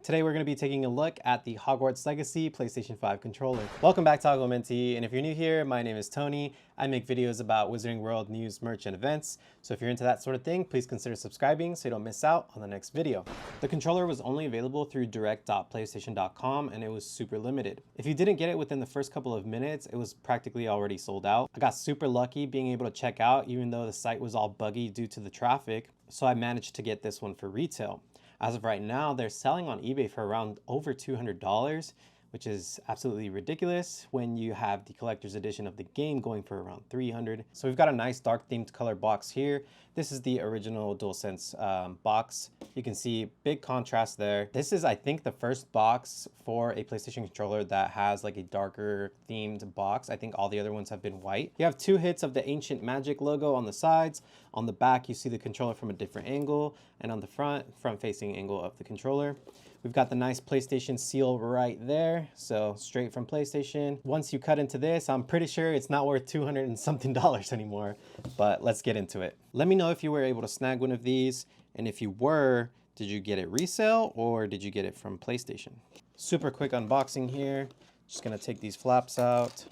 Today we're going to be taking a look at the Hogwarts Legacy PlayStation 5 controller. Welcome back to Aguamenti, and if you're new here, my name is Tony. I make videos about Wizarding World news, merch, and events, so if you're into that sort of thing, please consider subscribing so you don't miss out on the next video. The controller was only available through direct.playstation.com, and it was super limited. If you didn't get it within the first couple of minutes, it was practically already sold out. I got super lucky being able to check out even though the site was all buggy due to the traffic, so I managed to get this one for retail. As of right now, they're selling on eBay for around over $200, which is absolutely ridiculous when you have the collector's edition of the game going for around $300. So we've got a nice dark themed color box here. This is the original Dualsense box. You can see big contrast there. This is, I think, the first box for a PlayStation controller that has like a darker themed box. I think all the other ones have been white. You have two hits of the Ancient Magic logo on the sides. On the back, you see the controller from a different angle, and on the front-facing angle of the controller. We've got the nice PlayStation seal right there, so straight from PlayStation. Once you cut into this, I'm pretty sure it's not worth $200 and something anymore, but let's get into it. Let me know if you were able to snag one of these, and if you were, did you get it resale or did you get it from PlayStation? Super quick unboxing here. Just gonna take these flaps out.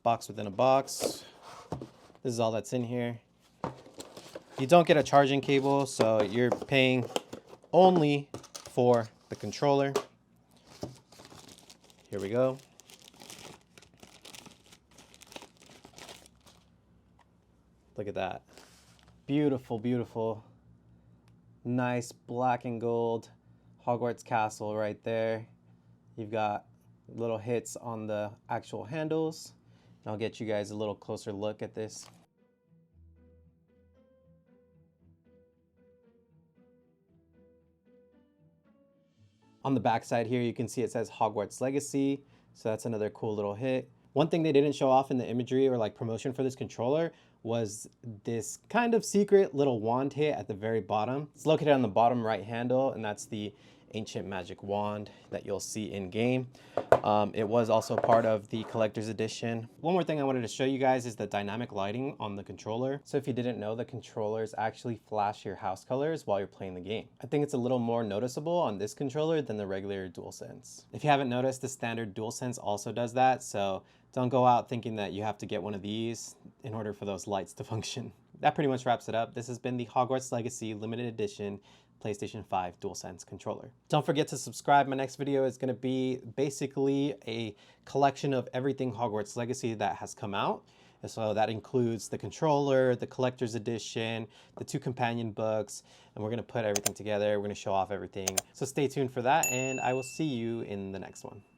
Box within a box. This is all that's in here. You don't get a charging cable, so you're paying only for the controller. Here we go. Look at that. Beautiful, beautiful. Nice black and gold Hogwarts castle right there. You've got little hits on the actual handles. And I'll get you guys a little closer look at this. On the back side here, you can see it says Hogwarts Legacy. So that's another cool little hit. One thing they didn't show off in the imagery or like promotion for this controller was this kind of secret little wand hit at the very bottom. It's located on the bottom right handle, and that's the Ancient Magic wand that you'll see in game. It was also part of the collector's edition. One more thing I wanted to show you guys is the dynamic lighting on the controller. So if you didn't know, the controllers actually flash your house colors while you're playing the game. I think it's a little more noticeable on this controller than the regular Dualsense. If you haven't noticed, the standard Dualsense also does that, so don't go out thinking that you have to get one of these in order for those lights to function. That pretty much wraps it up. This has been the Hogwarts Legacy Limited Edition PlayStation 5 Dualsense controller. Don't forget to subscribe. My next video is going to be basically a collection of everything Hogwarts Legacy that has come out. And so that includes the controller, the collector's edition, the 2 companion books, and we're going to put everything together. We're going to show off everything. So stay tuned for that, and I will see you in the next one.